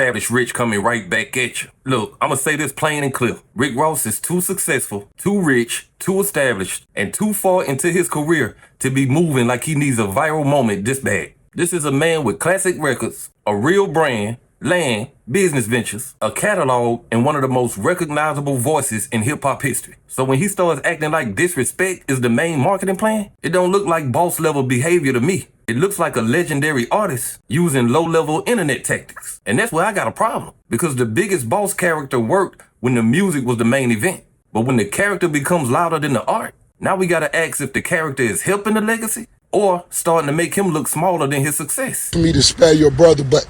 established Rich coming right back at you. Look, I'ma say this plain and clear. Rick Ross is too successful, too rich, too established, and too far into his career to be moving like he needs a viral moment this bad. This is a man with classic records, a real brand, land, business ventures, a catalog, and one of the most recognizable voices in hip-hop history. So when he starts acting like disrespect is the main marketing plan, it don't look like boss-level behavior to me. It looks like a legendary artist using low-level internet tactics. And that's where I got a problem, because the biggest boss character worked when the music was the main event. But when the character becomes louder than the art, now we gotta ask if the character is helping the legacy or starting to make him look smaller than his success. For me to spare your brother, but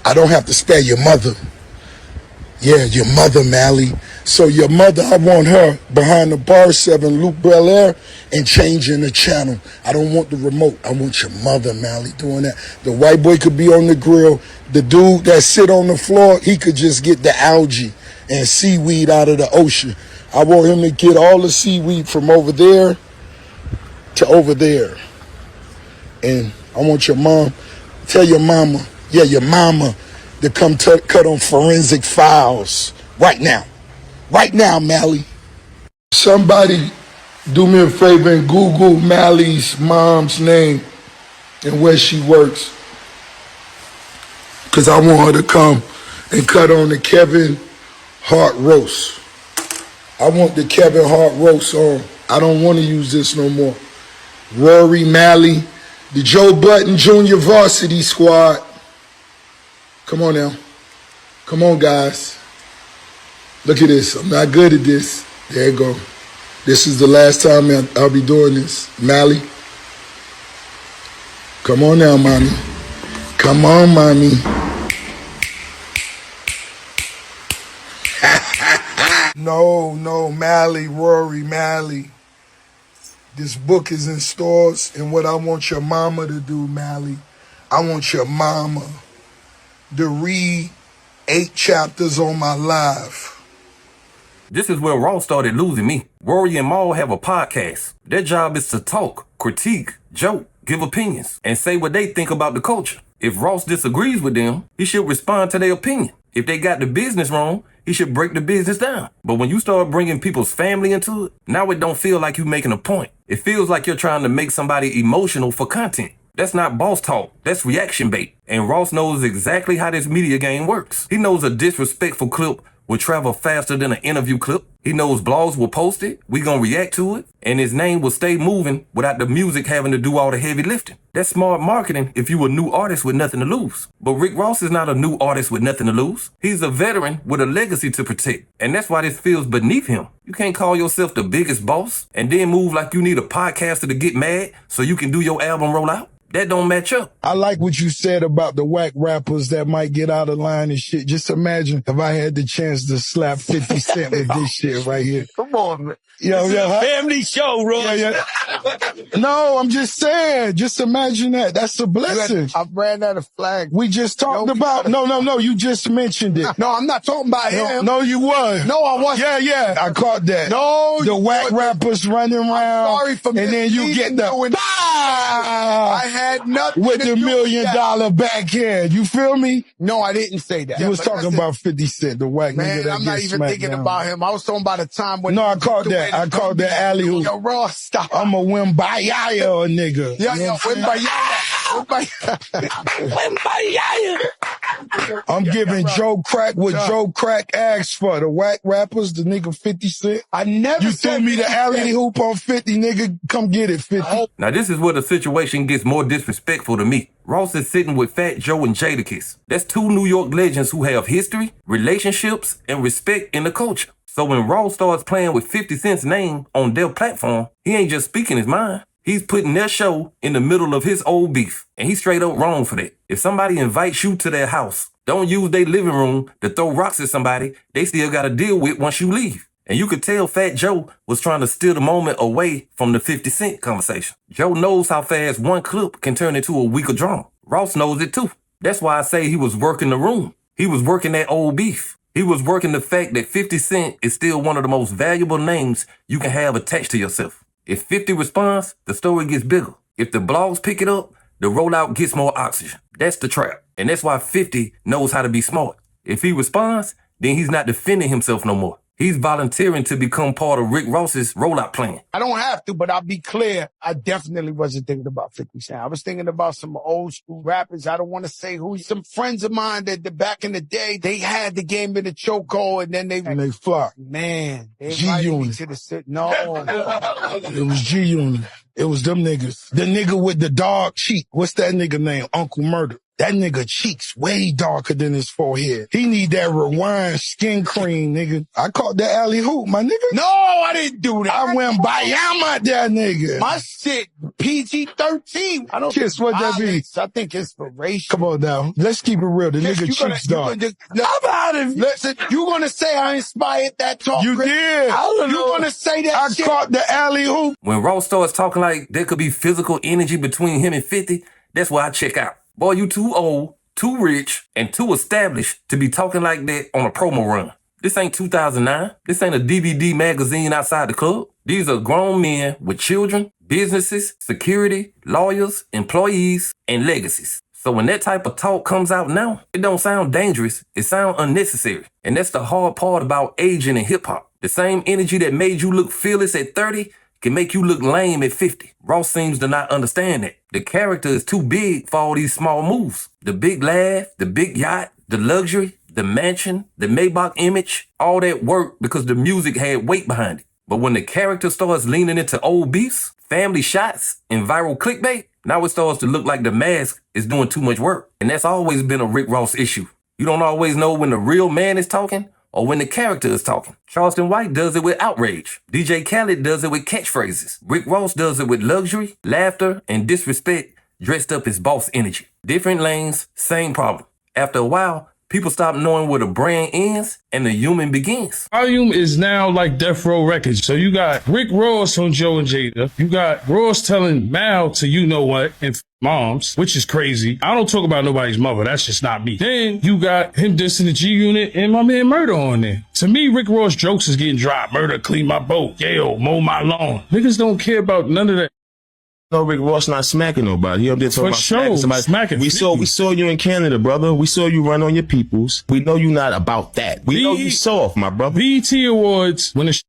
I don't have to spare your mother. Yeah, your mother, Mally. So your mother, I want her behind the bar 7 Luke Belair and changing the channel. I don't want the remote. I want your mother, Mally, doing that. The white boy could be on the grill. The dude that sit on the floor, he could just get the algae and seaweed out of the ocean. I want him to get all the seaweed from over there to over there. And I want your mom, tell your mama, yeah, your mama, to come cut on forensic files right now. Right now, Mally. Somebody do me a favor and Google Mally's mom's name and where she works. Because I want her to come and cut on the Kevin Hart roast. I want the Kevin Hart roast on. I don't want to use this no more. Rory, Mally, the Joe Budden Jr. Varsity Squad. Come on now. Come on, guys. Look at this. I'm not good at this. There you go. This is the last time I'll be doing this. Mally. Come on now, mommy. Come on, mommy. No, Mally, Rory, Mally. This book is in stores, and what I want your mama to do, Mally, I want your mama to read 8 chapters on my life. This is where Ross started losing me. Rory and Mal have a podcast. Their job is to talk, critique, joke, give opinions, and say what they think about the culture. If Ross disagrees with them, he should respond to their opinion. If they got the business wrong, he should break the business down. But when you start bringing people's family into it, now it don't feel like you making a point. It feels like you're trying to make somebody emotional for content. That's not boss talk, that's reaction bait. And Ross knows exactly how this media game works. He knows a disrespectful clip will travel faster than an interview clip. He knows blogs will post it, we gonna react to it, and his name will stay moving without the music having to do all the heavy lifting. That's smart marketing if you a new artist with nothing to lose. But Rick Ross is not a new artist with nothing to lose. He's a veteran with a legacy to protect. And that's why this feels beneath him. You can't call yourself the biggest boss and then move like you need a podcaster to get mad so you can do your album rollout. That don't match up. I like what you said about the whack rappers that might get out of line and shit. Just imagine if I had the chance to slap 50 Cent with this shit right here. Come on, man. This is a family show, Roy. Yeah. No, I'm just saying. Just imagine that. That's a blessing. I ran out of flag. We just talked about. No. You just mentioned it. No, I'm not talking about him. No, you was. No, I wasn't. Yeah. I caught that. No, the whack rappers running around. I'm sorry for and then you get the. I had nothing with the $1 million backhand. You feel me? No, I didn't say that. You was talking about 50 Cent, the whack nigga that I'm not even thinking about him. I was talking about a time when. No, I caught that. I caught that alley hoop. Yo, Ross, stop. I'm a win by Yayo, nigga. Yo, win by Yayo. I'm giving Joe Crack what Joe Crack asked for. The whack rappers, the nigga 50 Cent. I never You threw me the alley hoop on 50, nigga. Come get it, 50. Now this is where the situation gets more disrespectful to me. Ross is sitting with Fat Joe and Jadakiss. That's 2 New York legends who have history, relationships, and respect in the culture. So when Ross starts playing with 50 Cent's name on their platform, he ain't just speaking his mind. He's putting their show in the middle of his old beef. And he's straight up wrong for that. If somebody invites you to their house, don't use their living room to throw rocks at somebody they still got to deal with once you leave. And you could tell Fat Joe was trying to steer the moment away from the 50 Cent conversation. Joe knows how fast one clip can turn into a week of drama. Ross knows it too. That's why I say he was working the room. He was working that old beef. He was working the fact that 50 Cent is still one of the most valuable names you can have attached to yourself. If 50 responds, the story gets bigger. If the blogs pick it up, the rollout gets more oxygen. That's the trap. And that's why 50 knows how to be smart. If he responds, then he's not defending himself no more. He's volunteering to become part of Rick Ross's rollout plan. I don't have to, but I'll be clear. I definitely wasn't thinking about 50 Cent. I was thinking about some old school rappers. I don't want to say who. Some friends of mine that back in the day, they had the game in the chokehold and then they flopped. Man, they invited me to the no. It was G-Unit. It was them niggas. The nigga with the dark cheek. What's that nigga name? Uncle Murda. That nigga cheeks way darker than his forehead. He need that rewind skin cream, nigga. I caught that alley hoop, my nigga. No, I didn't do that. I went by him out there, nigga. My shit, PG-13. I don't Kiss, what that be? I think inspiration. Come on now. Let's keep it real. The Kiss, nigga cheeks dark. I'm out of Listen, you gonna say I inspired that talk? You did. I don't know. You gonna say that I shit? caught the alley hoop. When Ross starts talking like there could be physical energy between him and 50, that's why I check out. Boy, you too old, too rich, and too established to be talking like that on a promo run. This ain't 2009. This ain't a DVD magazine outside the club. These are grown men with children, businesses, security, lawyers, employees, and legacies. So when that type of talk comes out now, it don't sound dangerous. It sounds unnecessary. And that's the hard part about aging in hip-hop. The same energy that made you look fearless at 30 can make you look lame at 50. Ross seems to not understand that. The character is too big for all these small moves. The big laugh, the big yacht, the luxury, the mansion, the Maybach image, all that worked because the music had weight behind it. But when the character starts leaning into old beefs, family shots, and viral clickbait, now it starts to look like the mask is doing too much work. And that's always been a Rick Ross issue. You don't always know when the real man is talking or when the character is talking. Charleston White does it with outrage. DJ Khaled does it with catchphrases. Rick Ross does it with luxury, laughter, and disrespect dressed up as boss energy. Different lanes, same problem. After a while, people stop knowing where the brand ends and the human begins. Volume is now like Death Row Records. So you got Rick Ross on Joe and Jada. You got Ross telling Mal to you know what and moms, which is crazy. I don't talk about nobody's mother. That's just not me. Then you got him dissing the G Unit and my man Murda on there. To me, Rick Ross jokes is getting dropped. Murda clean my boat. Yayo mow my lawn. Niggas don't care about none of that. No, Rick Ross not smacking nobody. He up there talking about sure, smacking. We saw you in Canada, brother. We saw you run on your peoples. We know you not about that. We know you soft, my brother. BET Awards, when the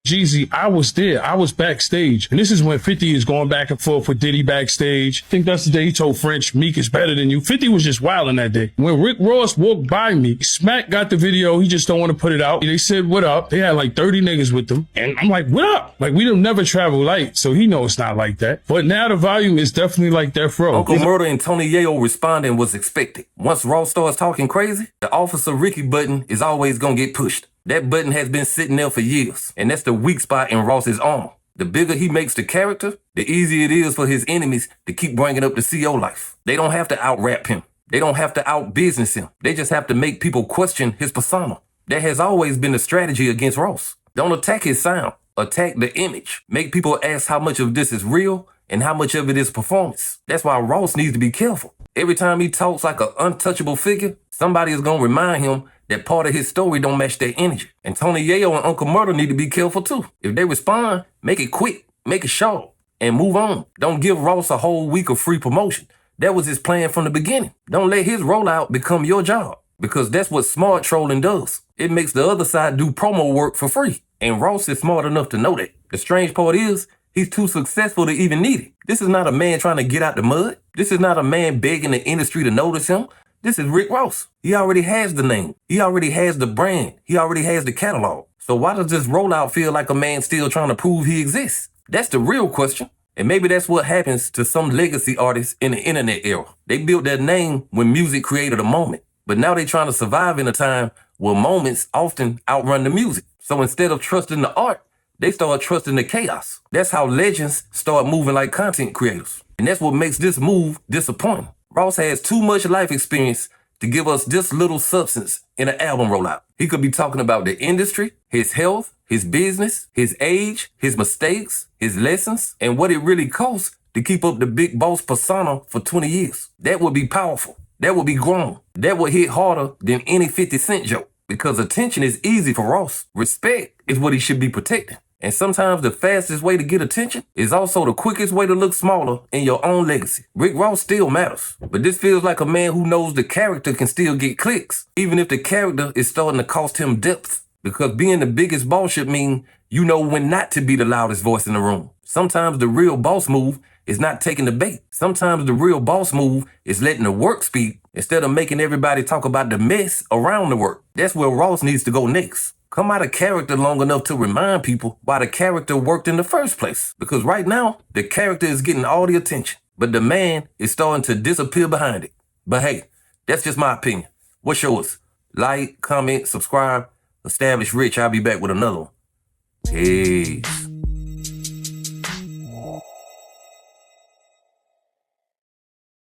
Jeezy, I was there. I was backstage. And this is when 50 is going back and forth with Diddy backstage. I think that's the day he told French, Meek is better than you. 50 was just wilding that day. When Rick Ross walked by me, Smack got the video. He just don't want to put it out. They said, what up? They had like 30 niggas with them. And I'm like, what up? Like, we don't never travel light. So he know it's not like that. But now the volume is definitely like Death Row. Uncle Murda and Tony Yayo responding was expected. Once Ross starts talking crazy, the Officer Ricky button is always going to get pushed. That button has been sitting there for years, and that's the weak spot in Ross's armor. The bigger he makes the character, the easier it is for his enemies to keep bringing up the CO life. They don't have to out-rap him. They don't have to out-business him. They just have to make people question his persona. That has always been the strategy against Ross. Don't attack his sound. Attack the image. Make people ask how much of this is real and how much of it is performance. That's why Ross needs to be careful. Every time he talks like an untouchable figure, somebody is going to remind him that part of his story don't match their energy. And Tony Yayo and Uncle Murda need to be careful too. If they respond, make it quick, make it short, and move on. Don't give Ross a whole week of free promotion. That was his plan from the beginning. Don't let his rollout become your job, because that's what smart trolling does. It makes the other side do promo work for free. And Ross is smart enough to know that. The strange part is, he's too successful to even need it. This is not a man trying to get out the mud. This is not a man begging the industry to notice him. This is Rick Ross. He already has the name. He already has the brand. He already has the catalog. So why does this rollout feel like a man still trying to prove he exists? That's the real question. And maybe that's what happens to some legacy artists in the internet era. They built their name when music created a moment. But now they're trying to survive in a time where moments often outrun the music. So instead of trusting the art, they start trusting the chaos. That's how legends start moving like content creators. And that's what makes this move disappointing. Ross has too much life experience to give us this little substance in an album rollout. He could be talking about the industry, his health, his business, his age, his mistakes, his lessons, and what it really costs to keep up the big boss persona for 20 years. That would be powerful. That would be grown. That would hit harder than any 50 Cent joke. Because attention is easy for Ross. Respect is what he should be protecting. And sometimes the fastest way to get attention is also the quickest way to look smaller in your own legacy. Rick Ross still matters, but this feels like a man who knows the character can still get clicks, even if the character is starting to cost him depth. Because being the biggest boss should mean you know when not to be the loudest voice in the room. Sometimes the real boss move is not taking the bait. Sometimes the real boss move is letting the work speak instead of making everybody talk about the mess around the work. That's where Ross needs to go next. Come out of character long enough to remind people why the character worked in the first place. Because right now, the character is getting all the attention, but the man is starting to disappear behind it. But hey, that's just my opinion. What's yours? Like, comment, subscribe. Established Rich. I'll be back with another one. Peace.